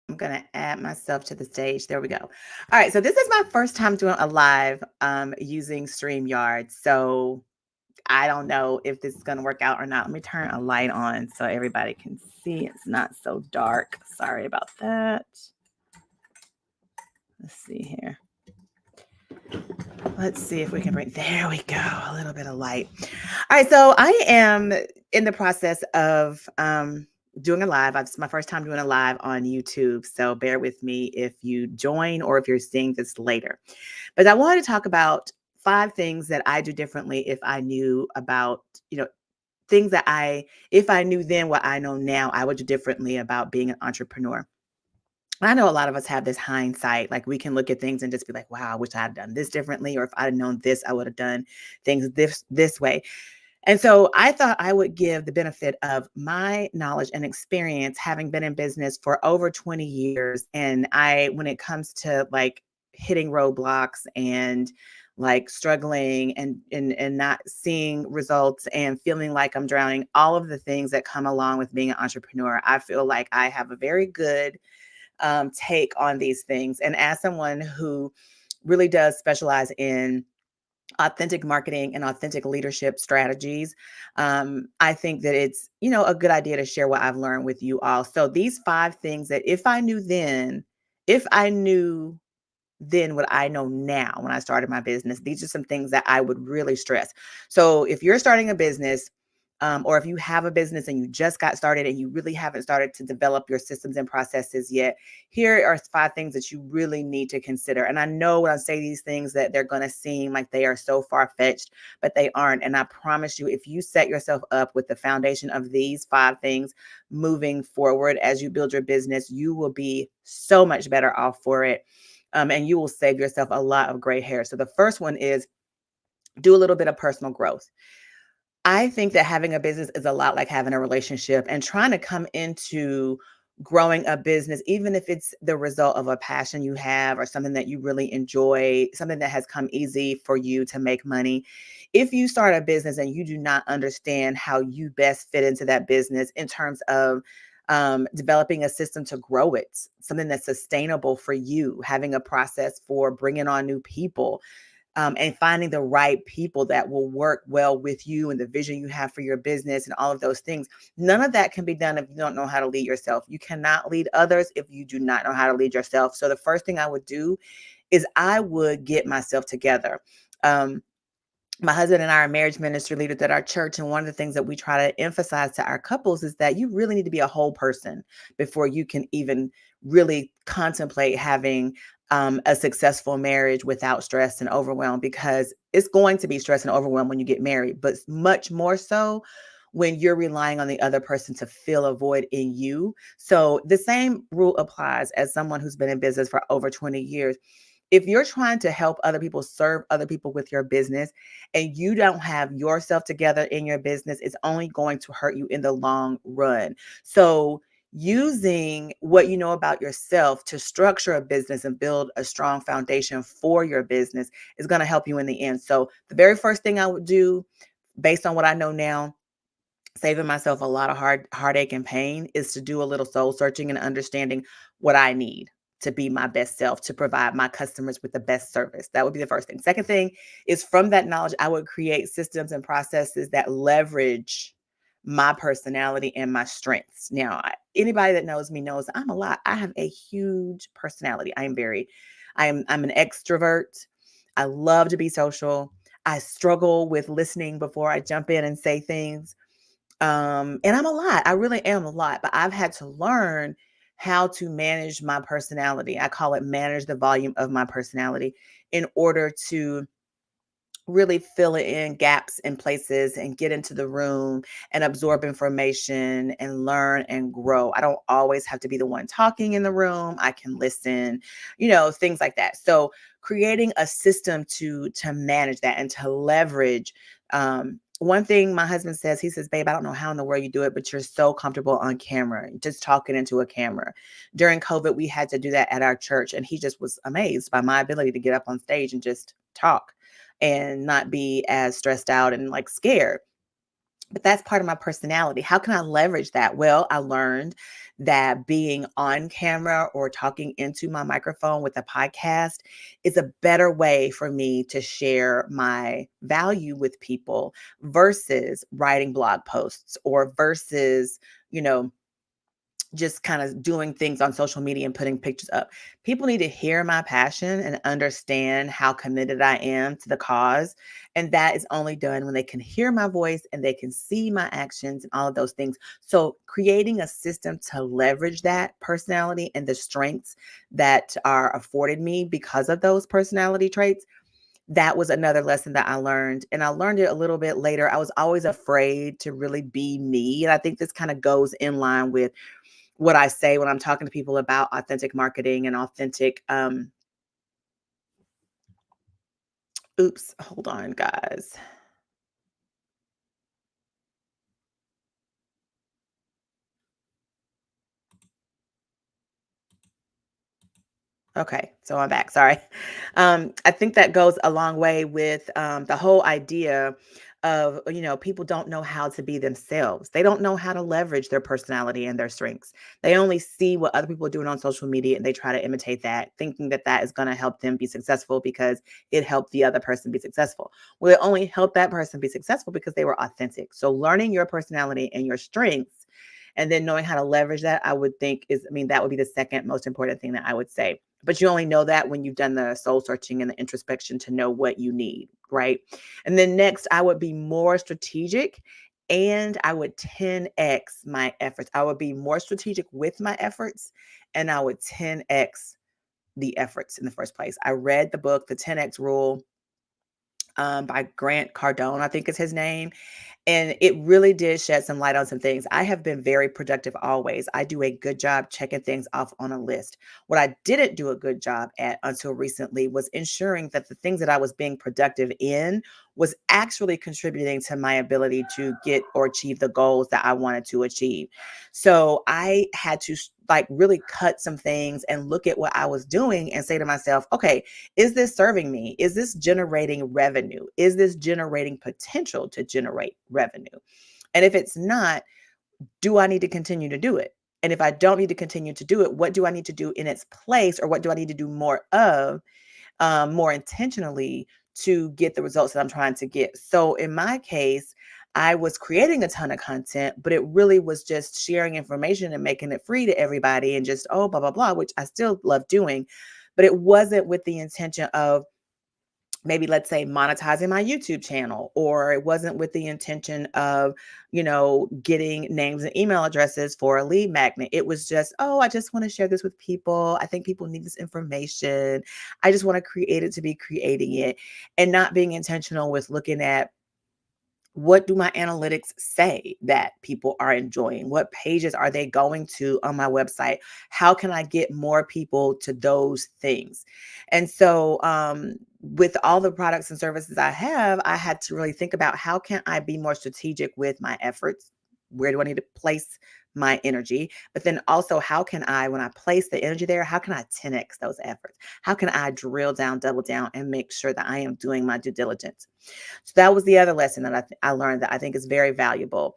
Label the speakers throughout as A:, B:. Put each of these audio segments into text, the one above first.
A: I'm going to add myself to the stage. There we go. All right. So this is my first time doing a live using StreamYard. So I don't know if this is going to work out or not. Let me turn a light on so everybody can see. It's not so dark. Sorry about that. Let's see here. Let's see if we can bring, there we go, a little bit of light. All right, so I am in the process of doing a live. It's my first time doing a live on YouTube, so bear with me if you join or if you're seeing this later. But I wanted to talk about 5 things that I do differently if I knew about, things that if I knew then what I know now, I would do differently about being an entrepreneur. I know a lot of us have this hindsight, like we can look at things and just be like, wow, I wish I had done this differently, or if I'd known this, I would have done things this way. And so I thought I would give the benefit of my knowledge and experience having been in business for over 20 years. And when it comes to like hitting roadblocks and like struggling and not seeing results and feeling like I'm drowning, all of the things that come along with being an entrepreneur, I feel like I have a very good take on these things. And as someone who really does specialize in authentic marketing and authentic leadership strategies, I think that it's, a good idea to share what I've learned with you all. So these 5 things that if I knew then what I know now when I started my business, these are some things that I would really stress. So if you're starting a business, or if you have a business and you just got started and you really haven't started to develop your systems and processes yet, here are 5 things that you really need to consider. And I know when I say these things that they're going to seem like they are so far-fetched, but they aren't. And I promise you, if you set yourself up with the foundation of these 5 things moving forward as you build your business, you will be so much better off for it. And you will save yourself a lot of gray hair. So the first one is do a little bit of personal growth. I think that having a business is a lot like having a relationship, and trying to come into growing a business, even if it's the result of a passion you have or something that you really enjoy, something that has come easy for you to make money. If you start a business and you do not understand how you best fit into that business in terms of developing a system to grow it, something that's sustainable for you, having a process for bringing on new people, and finding the right people that will work well with you and the vision you have for your business and all of those things. None of that can be done if you don't know how to lead yourself. You cannot lead others if you do not know how to lead yourself. So the first thing I would do is I would get myself together. My husband and I are marriage ministry leaders at our church. And one of the things that we try to emphasize to our couples is that you really need to be a whole person before you can even really contemplate having a successful marriage without stress and overwhelm, because it's going to be stress and overwhelm when you get married, but much more so when you're relying on the other person to fill a void in you. So the same rule applies as someone who's been in business for over 20 years. If you're trying to help other people, serve other people with your business, and you don't have yourself together in your business, it's only going to hurt you in the long run. So using what you know about yourself to structure a business and build a strong foundation for your business is going to help you in the end. So the very first thing I would do, based on what I know now, saving myself a lot of heartache and pain, is to do a little soul searching and understanding what I need to be my best self, to provide my customers with the best service. That would be the first thing. Second thing is, from that knowledge, I would create systems and processes that leverage my personality and my strengths. Now, anybody that knows me knows I'm a lot. I have a huge personality. I'm an extrovert. I love to be social. I struggle with listening before I jump in and say things. And I'm a lot. I really am a lot, but I've had to learn how to manage my personality. I call it manage the volume of my personality, in order to really fill in gaps in places and get into the room and absorb information and learn and grow. I don't always have to be the one talking in the room. I can listen, things like that. So creating a system to manage that and to leverage. One thing my husband says, he says, babe, I don't know how in the world you do it, but you're so comfortable on camera, just talking into a camera. During COVID, we had to do that at our church, and he just was amazed by my ability to get up on stage and just talk and not be as stressed out and like scared. But that's part of my personality. How can I leverage that? Well, I learned that being on camera or talking into my microphone with a podcast is a better way for me to share my value with people versus writing blog posts or versus, you know, just kind of doing things on social media and putting pictures up. People need to hear my passion and understand how committed I am to the cause. And that is only done when they can hear my voice and they can see my actions and all of those things. So, creating a system to leverage that personality and the strengths that are afforded me because of those personality traits. That was another lesson that I learned. And I learned it a little bit later. I was always afraid to really be me. And I think this kind of goes in line with what I say when I'm talking to people about authentic marketing and authentic, oops, hold on, guys. Okay, so I'm back. Sorry. I think that goes a long way with the whole idea of, people don't know how to be themselves. They don't know how to leverage their personality and their strengths. They only see what other people are doing on social media and they try to imitate that, thinking that that is going to help them be successful because it helped the other person be successful. Well, it only helped that person be successful because they were authentic. So, learning your personality and your strengths and then knowing how to leverage that, I would think that would be the second most important thing that I would say. But you only know that when you've done the soul searching and the introspection to know what you need, right? And then next, I would be more strategic and I would 10x my efforts. I would be more strategic with my efforts and I would 10x the efforts in the first place. I read the book, The 10x Rule, by Grant Cardone, I think is his name. And it really did shed some light on some things. I have been very productive always. I do a good job checking things off on a list. What I didn't do a good job at until recently was ensuring that the things that I was being productive in was actually contributing to my ability to get or achieve the goals that I wanted to achieve. So I had to like really cut some things and look at what I was doing and say to myself, okay, is this serving me? Is this generating revenue? Is this generating potential to generate revenue? And if it's not, do I need to continue to do it? And if I don't need to continue to do it, what do I need to do in its place, or what do I need to do more of, more intentionally to get the results that I'm trying to get? So in my case, I was creating a ton of content, but it really was just sharing information and making it free to everybody and just, oh, blah, blah, blah, which I still love doing. But it wasn't with the intention of maybe, let's say, monetizing my YouTube channel, or it wasn't with the intention of, getting names and email addresses for a lead magnet. It was just, oh, I just want to share this with people. I think people need this information. I just want to create it to be creating it and not being intentional with looking at what do my analytics say that people are enjoying? What pages are they going to on my website? How can I get more people to those things? And so, with all the products and services I have, I had to really think about how can I be more strategic with my efforts? Where do I need to place my energy? But then also, how can I, when I place the energy there, how can I 10x those efforts? How can I drill down, double down, and make sure that I am doing my due diligence? So that was the other lesson that I learned that I think is very valuable.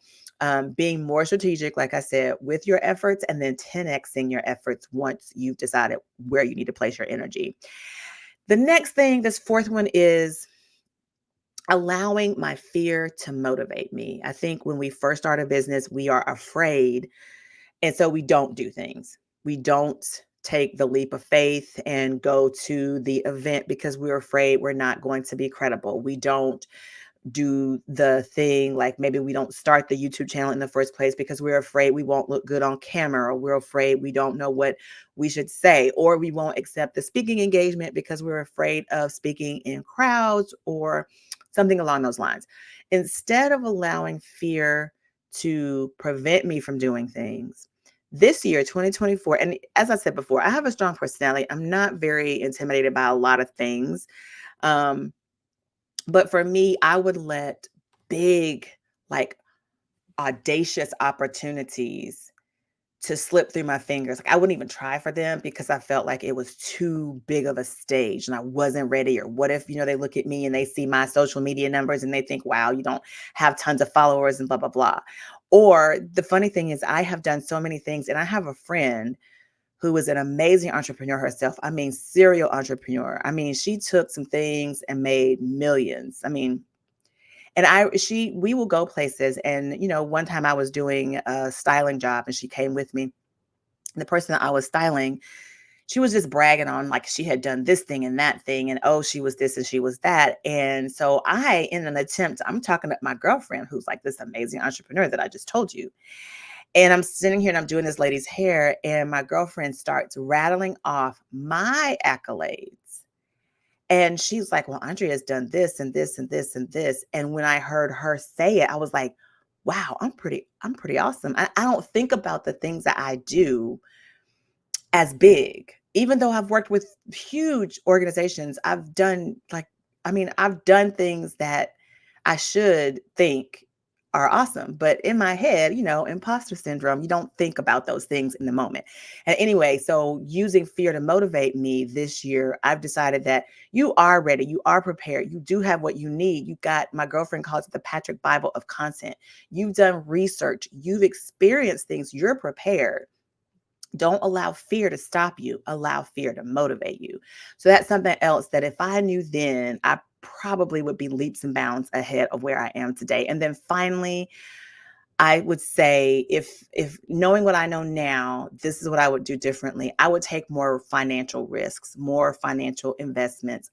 A: Being more strategic, like I said, with your efforts, and then 10xing your efforts once you've decided where you need to place your energy. The next thing, this fourth one, is allowing my fear to motivate me. I think when we first start a business, we are afraid. And so we don't do things. We don't take the leap of faith and go to the event because we're afraid we're not going to be credible. We don't do the thing, like maybe we don't start the YouTube channel in the first place because we're afraid we won't look good on camera, or we're afraid we don't know what we should say, or we won't accept the speaking engagement because we're afraid of speaking in crowds or something along those lines. Instead of allowing fear to prevent me from doing things, this year, 2024, and as I said before, I have a strong personality. I'm not very intimidated by a lot of things. Um, but for me, I would let big, like audacious opportunities to slip through my fingers. Like I wouldn't even try for them because I felt like it was too big of a stage and I wasn't ready. Or what if, they look at me and they see my social media numbers and they think, wow, you don't have tons of followers and blah, blah, blah. Or the funny thing is, I have done so many things, and I have a friend who is an amazing entrepreneur herself. I mean, serial entrepreneur. I mean, she took some things and made millions. I mean, and we will go places. And, one time I was doing a styling job and she came with me. And the person that I was styling, she was just bragging on like she had done this thing and that thing. And oh, she was this and she was that. And so in an attempt, I'm talking to my girlfriend who's like this amazing entrepreneur that I just told you. And I'm sitting here and I'm doing this lady's hair, and my girlfriend starts rattling off my accolades. And she's like, well, Andrea's done this and this and this and this. And when I heard her say it, I was like, wow, I'm pretty awesome. I don't think about the things that I do as big. Even though I've worked with huge organizations, I've done things that I should think are awesome. But in my head, imposter syndrome, you don't think about those things in the moment. And anyway, so using fear to motivate me this year, I've decided that you are ready. You are prepared. You do have what you need. You got, my girlfriend calls it the Patrick Bible of content. You've done research. You've experienced things. You're prepared. Don't allow fear to stop you. Allow fear to motivate you. So that's something else that if I knew then, I probably would be leaps and bounds ahead of where I am today. And then finally, I would say if knowing what I know now, this is what I would do differently. I would take more financial risks, more financial investments.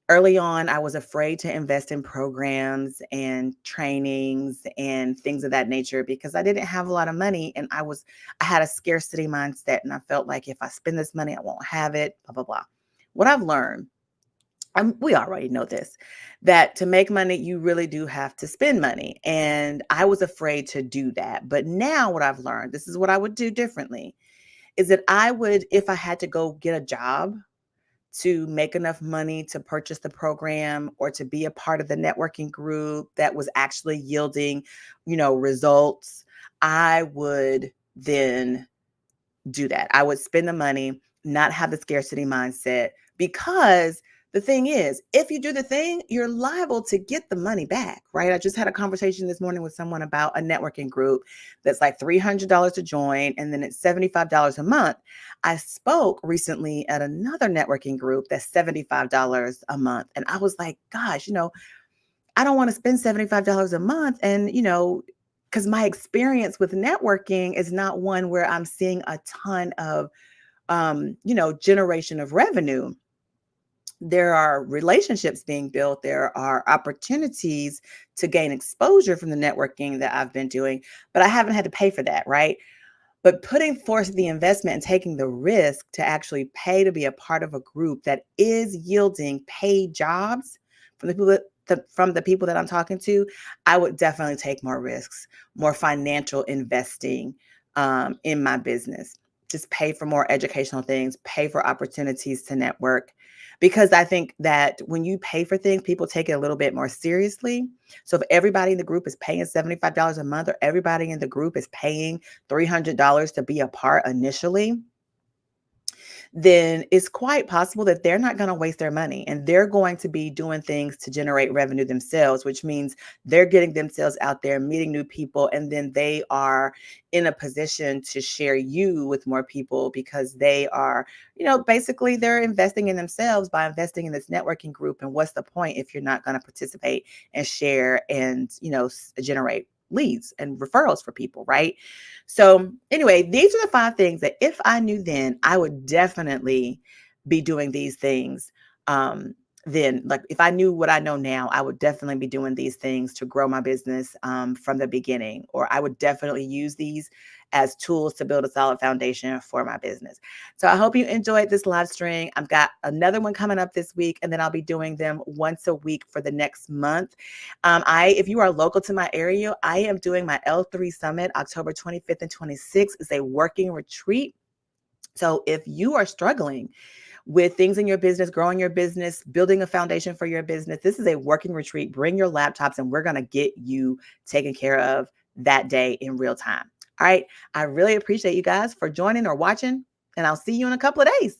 A: Early on, I was afraid to invest in programs and trainings and things of that nature because I didn't have a lot of money, and I had a scarcity mindset, and I felt like if I spend this money, I won't have it, blah, blah, blah. What I've learned, we already know this, that to make money, you really do have to spend money. And I was afraid to do that. But now what I've learned, this is what I would do differently, is that if I had to go get a job to make enough money to purchase the program or to be a part of the networking group that was actually yielding, results, I would then do that. I would spend the money, not have the scarcity mindset, because the thing is, if you do the thing, you're liable to get the money back, right? I just had a conversation this morning with someone about a networking group that's like $300 to join, and then it's $75 a month. I spoke recently at another networking group that's $75 a month. And I was like, gosh, I don't want to spend $75 a month. And, because my experience with networking is not one where I'm seeing a ton of, generation of revenue. There are relationships being built. There are opportunities to gain exposure from the networking that I've been doing, but I haven't had to pay for that, right? But putting forth the investment and taking the risk to actually pay to be a part of a group that is yielding paid jobs from the people that I'm talking to, I would definitely take more risks, more financial investing in my business. Just pay for more educational things, pay for opportunities to network. Because I think that when you pay for things, people take it a little bit more seriously. So if everybody in the group is paying $75 a month, or everybody in the group is paying $300 to be a part initially, then it's quite possible that they're not going to waste their money, and they're going to be doing things to generate revenue themselves, which means they're getting themselves out there, meeting new people, and then they are in a position to share you with more people because they are, basically they're investing in themselves by investing in this networking group. And what's the point if you're not going to participate and share and, generate leads and referrals for people, right? So anyway, these are the 5 things that if I knew then, I would definitely be doing these things. Then, like, if I knew what I know now, I would definitely be doing these things to grow my business from the beginning, or I would definitely use these as tools to build a solid foundation for my business. So I hope you enjoyed this live stream. I've got another one coming up this week, and then I'll be doing them once a week for the next month. If you are local to my area, I am doing my L3 Summit, October 25th and 26th. It's a working retreat. So if you are struggling with things in your business, growing your business, building a foundation for your business, this is a working retreat. Bring your laptops and we're going to get you taken care of that day in real time. All right. I really appreciate you guys for joining or watching, and I'll see you in a couple of days.